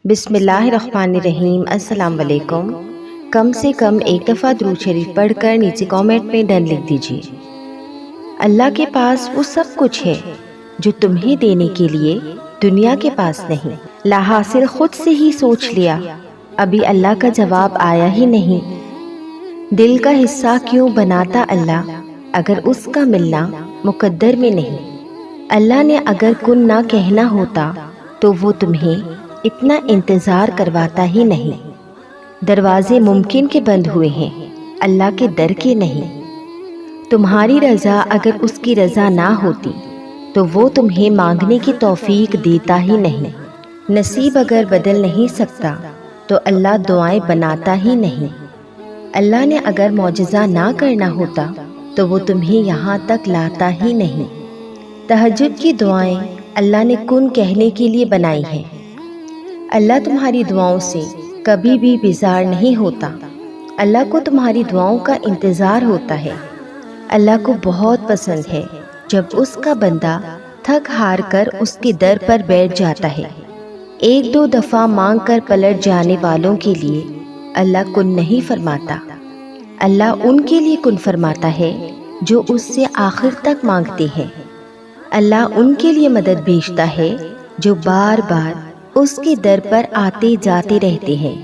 بسم اللہ الرحمن الرحیم۔ السلام علیکم۔ کم سے کم ایک دفعہ درود شریف پڑھ کر نیچے کامنٹ میں ڈن لکھ دیجیے۔ اللہ کے پاس وہ سب کچھ ہے جو تمہیں دینے کے لیے دنیا کے پاس نہیں۔ لا حاصل خود سے ہی سوچ لیا، ابھی اللہ کا جواب آیا ہی نہیں۔ دل کا حصہ کیوں بناتا اللہ اگر اس کا ملنا مقدر میں نہیں۔ اللہ نے اگر کن نہ کہنا ہوتا تو وہ تمہیں اتنا انتظار کرواتا ہی نہیں۔ دروازے ممکن کے بند ہوئے ہیں، اللہ کے در کے نہیں۔ تمہاری رضا اگر اس کی رضا نہ ہوتی تو وہ تمہیں مانگنے کی توفیق دیتا ہی نہیں۔ نصیب اگر بدل نہیں سکتا تو اللہ دعائیں بناتا ہی نہیں۔ اللہ نے اگر معجزہ نہ کرنا ہوتا تو وہ تمہیں یہاں تک لاتا ہی نہیں۔ تہجد کی دعائیں اللہ نے کن کہنے کے لیے بنائی ہیں۔ اللہ تمہاری دعاؤں سے کبھی بھی بیزار نہیں ہوتا۔ اللہ کو تمہاری دعاؤں کا انتظار ہوتا ہے۔ اللہ کو بہت پسند ہے جب اس کا بندہ تھک ہار کر اس کے در پر بیٹھ جاتا ہے۔ ایک دو دفعہ مانگ کر پلٹ جانے والوں کے لیے اللہ کن نہیں فرماتا۔ اللہ ان کے لیے کن فرماتا ہے جو اس سے آخر تک مانگتے ہیں۔ اللہ ان کے لیے مدد بھیجتا ہے جو بار بار اس کے در پر آتے جاتے رہتے ہیں۔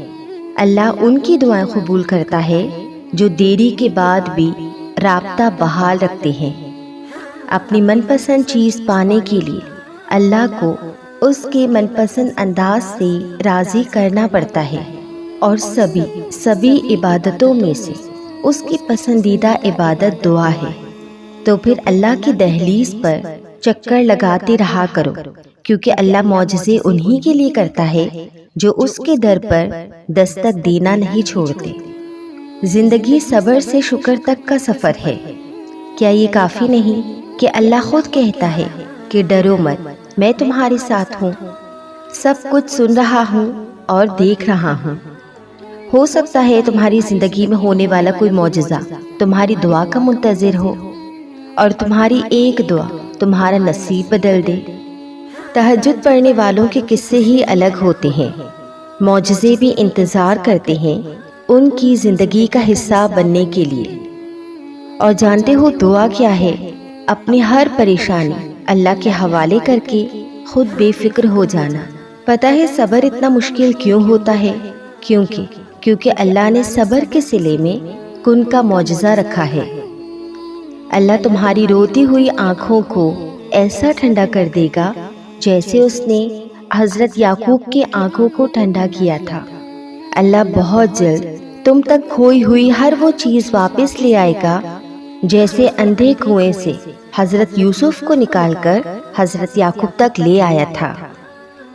اللہ ان کی دعائیں قبول کرتا ہے جو دیری کے بعد بھی رابطہ بحال رکھتے ہیں۔ اپنی من پسند چیز پانے کے لیے اللہ کو اس کے من پسند انداز سے راضی کرنا پڑتا ہے، اور سبھی عبادتوں میں سے اس کی پسندیدہ عبادت دعا ہے۔ تو پھر اللہ کی دہلیز پر چکر لگاتے رہا کرو، کیونکہ اللہ معجزے انہی کے لیے کرتا ہے جو اس کے در پر دستک دینا نہیں چھوڑتے۔ زندگی صبر سے شکر تک کا سفر ہے۔ کیا یہ کافی نہیں کہ اللہ خود کہتا ہے کہ ڈرو مت، میں تمہارے ساتھ ہوں، سب کچھ سن رہا ہوں اور دیکھ رہا ہوں۔ ہو سکتا ہے تمہاری زندگی میں ہونے والا کوئی معجزہ تمہاری دعا کا منتظر ہو، اور تمہاری ایک دعا تمہارا نصیب بدل دے۔ تہجد پڑھنے والوں کے قصے ہی الگ ہوتے ہیں۔ معجزے بھی انتظار کرتے ہیں ان کی زندگی کا حصہ بننے کے لیے۔ اور جانتے ہو دعا کیا ہے؟ اپنی ہر پریشانی اللہ کے حوالے کر کے خود بے فکر ہو جانا۔ پتہ ہے صبر اتنا مشکل کیوں ہوتا ہے؟ کیونکہ اللہ نے صبر کے صلے میں کن کا معجزہ رکھا ہے۔ اللہ تمہاری روتی ہوئی آنکھوں کو ایسا ٹھنڈا کر دے گا جیسے اس نے حضرت یعقوب کی آنکھوں کو ٹھنڈا کیا تھا۔ اللہ بہت جلد تم تک کھوئی ہوئی ہر وہ چیز واپس لے آئے گا، جیسے اندھے کنویں سے حضرت یوسف کو نکال کر حضرت یعقوب تک لے آیا تھا۔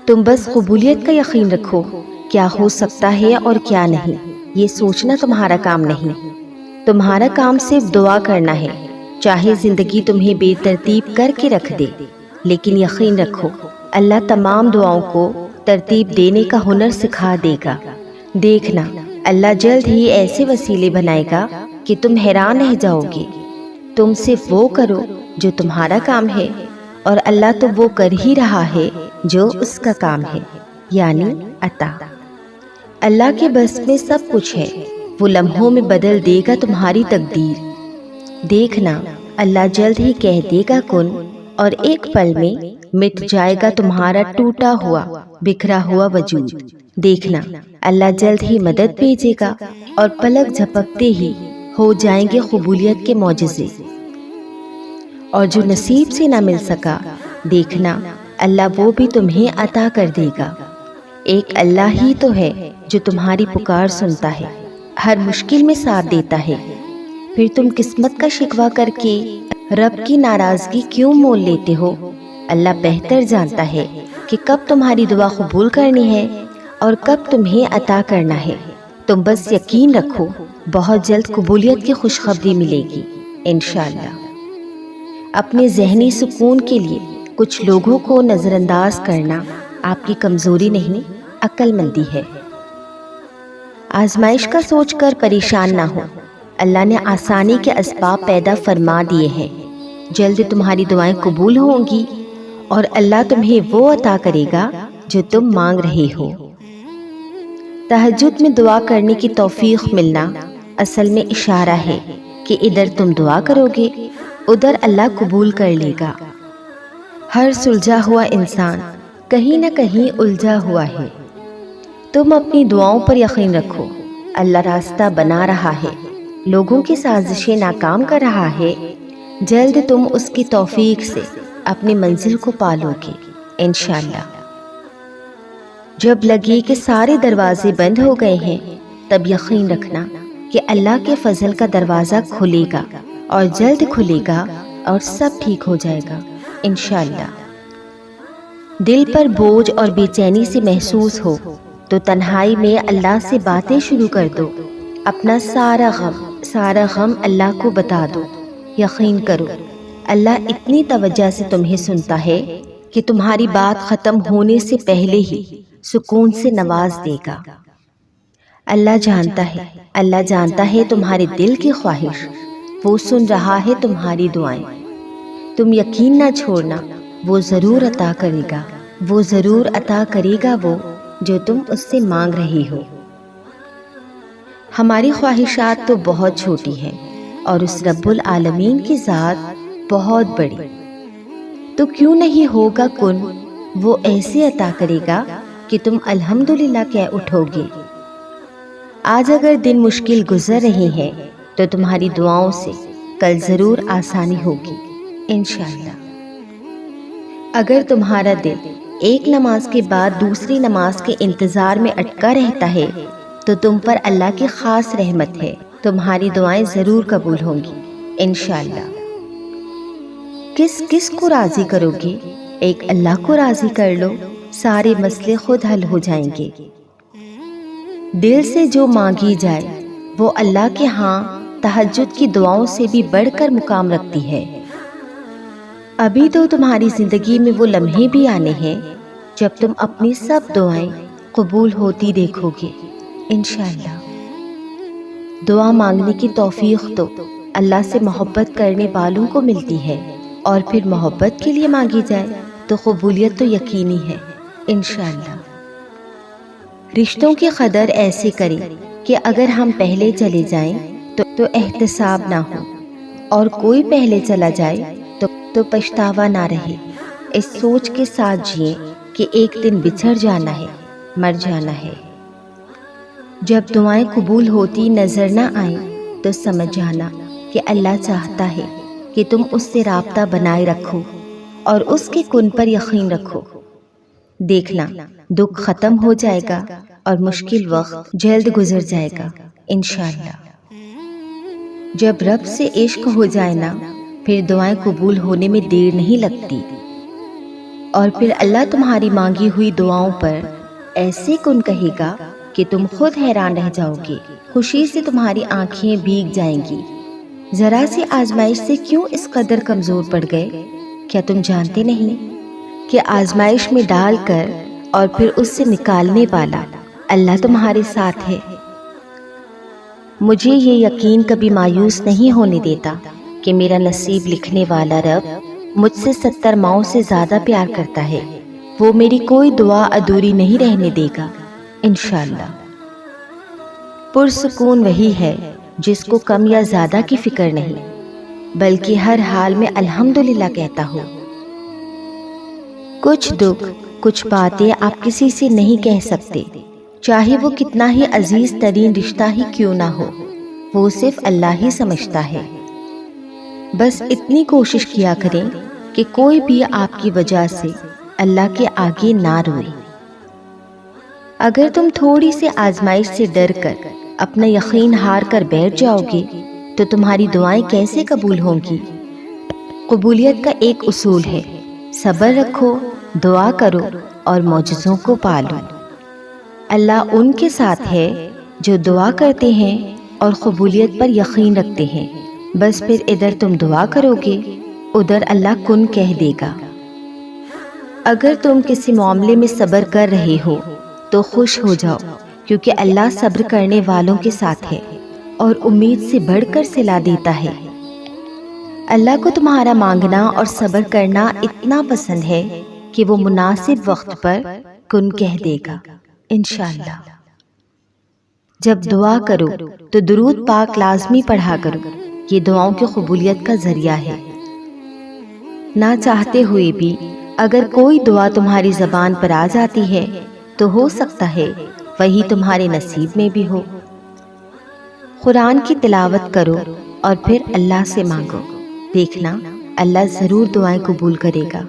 تم بس قبولیت کا یقین رکھو، کیا ہو سکتا ہے اور کیا نہیں، یہ سوچنا تمہارا کام نہیں۔ تمہارا کام صرف دعا کرنا ہے، چاہے زندگی تمہیں بے ترتیب کر کے رکھ دے، لیکن یقین رکھو اللہ تمام دعاؤں کو ترتیب دینے کا ہنر سکھا دے گا۔ دیکھنا اللہ جلد ہی ایسے وسیلے بنائے گا کہ تم حیران رہ جاؤ گے۔ تم صرف وہ کرو جو تمہارا کام ہے، اور اللہ تو وہ کر ہی رہا ہے جو اس کا کام ہے، یعنی عطا۔ اللہ کے بس میں سب کچھ ہے، وہ لمحوں میں بدل دے گا تمہاری تقدیر۔ دیکھنا اللہ جلد ہی کہہ دے گا کن، اور ایک پل میں مٹ جائے گا تمہارا ٹوٹا ہوا بکھرا ہوا وجود۔ دیکھنا اللہ جلد ہی مدد بھیجے گا، اور پلک جھپکتے ہی ہو جائیں گے قبولیت کے معجزے۔ اور جو نصیب سے نہ مل سکا، دیکھنا اللہ وہ بھی تمہیں عطا کر دے گا۔ ایک اللہ ہی تو ہے جو تمہاری پکار سنتا ہے، ہر مشکل میں ساتھ دیتا ہے۔ پھر تم قسمت کا شکوہ کر کے رب کی ناراضگی کیوں مول لیتے ہو؟ اللہ بہتر جانتا ہے کہ کب تمہاری دعا قبول کرنی ہے اور کب تمہیں عطا کرنا ہے۔ تم بس یقین رکھو، بہت جلد قبولیت کی خوشخبری ملے گی انشاءاللہ۔ اپنے ذہنی سکون کے لیے کچھ لوگوں کو نظر انداز کرنا آپ کی کمزوری نہیں، عقل مندی ہے۔ آزمائش کا سوچ کر پریشان نہ ہو، اللہ نے آسانی کے اسباب پیدا فرما دیے ہیں۔ جلد تمہاری دعائیں قبول ہوں گی، اور اللہ تمہیں وہ عطا کرے گا جو تم مانگ رہے ہو۔ تہجد میں دعا کرنے کی توفیق ملنا اصل میں اشارہ ہے کہ ادھر تم دعا کرو گے ادھر اللہ قبول کر لے گا۔ ہر سلجھا ہوا انسان کہیں نہ کہیں الجھا ہوا ہے۔ تم اپنی دعاؤں پر یقین رکھو، اللہ راستہ بنا رہا ہے، لوگوں کی سازشیں ناکام کر رہا ہے، جلد تم اس کی توفیق سے اپنی منزل کو پالو گے انشاءاللہ۔ جب لگے کہ سارے دروازے بند ہو گئے ہیں تب یقین رکھنا کہ اللہ کے فضل کا دروازہ کھلے گا اور جلد کھلے گا اور سب ٹھیک ہو جائے گا انشاءاللہ۔ دل پر بوجھ اور بے چینی سے محسوس ہو تو تنہائی میں اللہ سے باتیں شروع کر دو، اپنا سارا غم اللہ کو بتا دو۔ یقین کرو اللہ اتنی توجہ سے تمہیں سنتا ہے کہ تمہاری بات ختم ہونے سے پہلے ہی سکون سے نواز دے گا۔ اللہ جانتا ہے تمہارے دل کی خواہش، وہ سن رہا ہے تمہاری دعائیں۔ تم یقین نہ چھوڑنا، وہ ضرور عطا کرے گا وہ جو تم اس سے مانگ رہی ہو۔ ہماری خواہشات تو بہت چھوٹی ہیں اور اس رب العالمین کی ذات بہت بڑی، تو کیوں نہیں ہوگا کن، وہ ایسے عطا کرے گا کہ تم الحمدللہ کہہ اٹھو گے۔ آج اگر دن مشکل گزر رہے ہیں تو تمہاری دعاؤں سے کل ضرور آسانی ہوگی انشاءاللہ۔ اگر تمہارا دل ایک نماز کے بعد دوسری نماز کے انتظار میں اٹکا رہتا ہے تو تم پر اللہ کی خاص رحمت ہے، تمہاری دعائیں ضرور قبول ہوں گی انشاءاللہ۔ کس کو راضی کرو گے؟ ایک اللہ کو راضی کر لو، سارے مسئلے خود حل ہو جائیں گے۔ دل سے جو مانگی جائے وہ اللہ کے ہاں تہجد کی دعاؤں سے بھی بڑھ کر مقام رکھتی ہے۔ ابھی تو تمہاری زندگی میں وہ لمحے بھی آنے ہیں جب تم اپنی سب دعائیں قبول ہوتی دیکھو گے انشاءاللہ۔ دعا مانگنے کی توفیق تو اللہ سے محبت کرنے والوں کو ملتی ہے، اور پھر محبت کے لیے مانگی جائے تو قبولیت تو یقینی ہے انشاءاللہ۔ رشتوں کی قدر ایسے کریں کہ اگر ہم پہلے چلے جائیں تو احتساب نہ ہو، اور کوئی پہلے چلا جائے تو پچھتاوا نہ رہے۔ اس سوچ کے ساتھ جئیں کہ ایک دن بچھڑ جانا ہے، مر جانا ہے۔ جب دعائیں قبول ہوتی نظر نہ آئیں تو سمجھ جانا کہ اللہ چاہتا ہے کہ تم اس سے رابطہ بنائے رکھو اور اس کے کن پر یقین رکھو۔ دیکھنا دکھ ختم ہو جائے گا اور مشکل وقت جلد گزر جائے گا انشاءاللہ۔ جب رب سے عشق ہو جائے نا پھر دعائیں قبول ہونے میں دیر نہیں لگتی، اور پھر اللہ تمہاری مانگی ہوئی دعاؤں پر ایسے کن کہے گا کہ تم خود حیران رہ جاؤ گے، خوشی سے تمہاری آنکھیں بھیگ جائیں گی۔ ذرا سی آزمائش سے کیوں اس قدر کمزور پڑ گئے؟ کیا تم جانتے نہیں کہ آزمائش میں ڈال کر اور پھر اس سے نکالنے والا اللہ تمہارے ساتھ ہے؟ مجھے یہ یقین کبھی مایوس نہیں ہونے دیتا کہ میرا نصیب لکھنے والا رب مجھ سے 70 ماؤں سے زیادہ پیار کرتا ہے، وہ میری کوئی دعا ادھوری نہیں رہنے دے گا انشاءاللہ۔ پرسکون وہی ہے جس کو کم یا زیادہ کی فکر نہیں، بلکہ ہر حال میں الحمدللہ کہتا ہو۔ کچھ دکھ، کچھ باتیں آپ کسی سے نہیں کہہ سکتے، چاہے وہ کتنا ہی عزیز ترین رشتہ ہی کیوں نہ ہو، وہ صرف اللہ ہی سمجھتا ہے۔ بس اتنی کوشش کیا کریں کہ کوئی بھی آپ کی وجہ سے اللہ کے آگے نہ روئے۔ اگر تم تھوڑی سی آزمائش سے ڈر کر اپنا یقین ہار کر بیٹھ جاؤ گے تو تمہاری دعائیں کیسے قبول ہوں گی؟ قبولیت کا ایک اصول ہے، صبر رکھو، دعا کرو اور معجزوں کو پالو۔ اللہ ان کے ساتھ ہے جو دعا کرتے ہیں اور قبولیت پر یقین رکھتے ہیں۔ بس پھر ادھر تم دعا کرو گے، ادھر اللہ کن کہہ دے گا۔ اگر تم کسی معاملے میں صبر کر رہے ہو تو خوش ہو جاؤ، کیونکہ اللہ صبر کرنے والوں کے ساتھ ہے اور امید سے بڑھ کر صلہ دیتا ہے۔ اللہ کو تمہارا مانگنا اور صبر کرنا اتنا پسند ہے کہ وہ مناسب وقت پر کن کہہ دے گا انشاءاللہ۔ جب دعا کرو تو درود پاک لازمی پڑھا کرو، یہ دعاؤں کی قبولیت کا ذریعہ ہے۔ نہ چاہتے ہوئے بھی اگر کوئی دعا تمہاری زبان پر آ جاتی ہے تو ہو سکتا ہے وہی تمہارے نصیب میں بھی ہو۔ قرآن کی تلاوت کرو اور پھر اللہ سے مانگو، دیکھنا اللہ ضرور دعائیں قبول کرے گا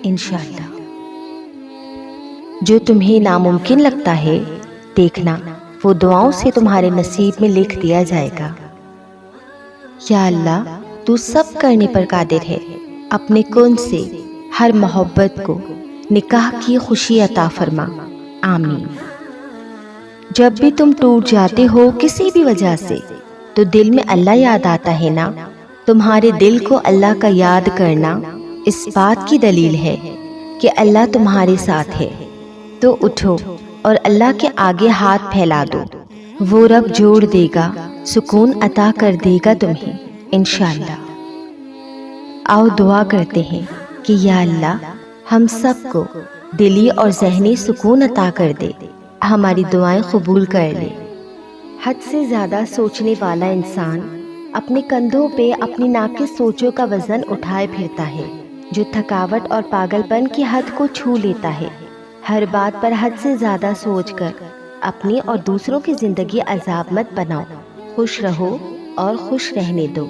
انشاءاللہ۔ جو تمہیں ناممکن لگتا ہے دیکھنا وہ دعاؤں سے تمہارے نصیب میں لکھ دیا جائے گا۔ یا اللہ تو سب کرنے پر قادر ہے، اپنے کن سے ہر محبت کو نکاح کی خوشی عطا فرما، آمین۔ جب بھی تم ٹوٹ جاتے ہو کسی بھی وجہ سے تو دل میں اللہ یاد آتا ہے نا، تمہارے دل کو اللہ کا یاد کرنا اس بات کی دلیل ہے کہ اللہ تمہارے ساتھ ہے۔ تو اٹھو اور اللہ کے آگے ہاتھ پھیلا دو، وہ رب جوڑ دے گا، سکون عطا کر دے گا تمہیں انشاءاللہ۔ آؤ دعا کرتے ہیں کہ یا اللہ ہم سب کو دلی اور ذہنی سکون عطا کر دے، ہماری دعائیں قبول کر لے۔ حد سے زیادہ سوچنے والا انسان اپنے کندھوں پہ اپنی ناقص سوچوں کا وزن اٹھائے پھرتا ہے، جو تھکاوٹ اور پاگل پن کی حد کو چھو لیتا ہے۔ ہر بات پر حد سے زیادہ سوچ کر اپنی اور دوسروں کی زندگی عذاب مت بناؤ، خوش رہو اور خوش رہنے دو۔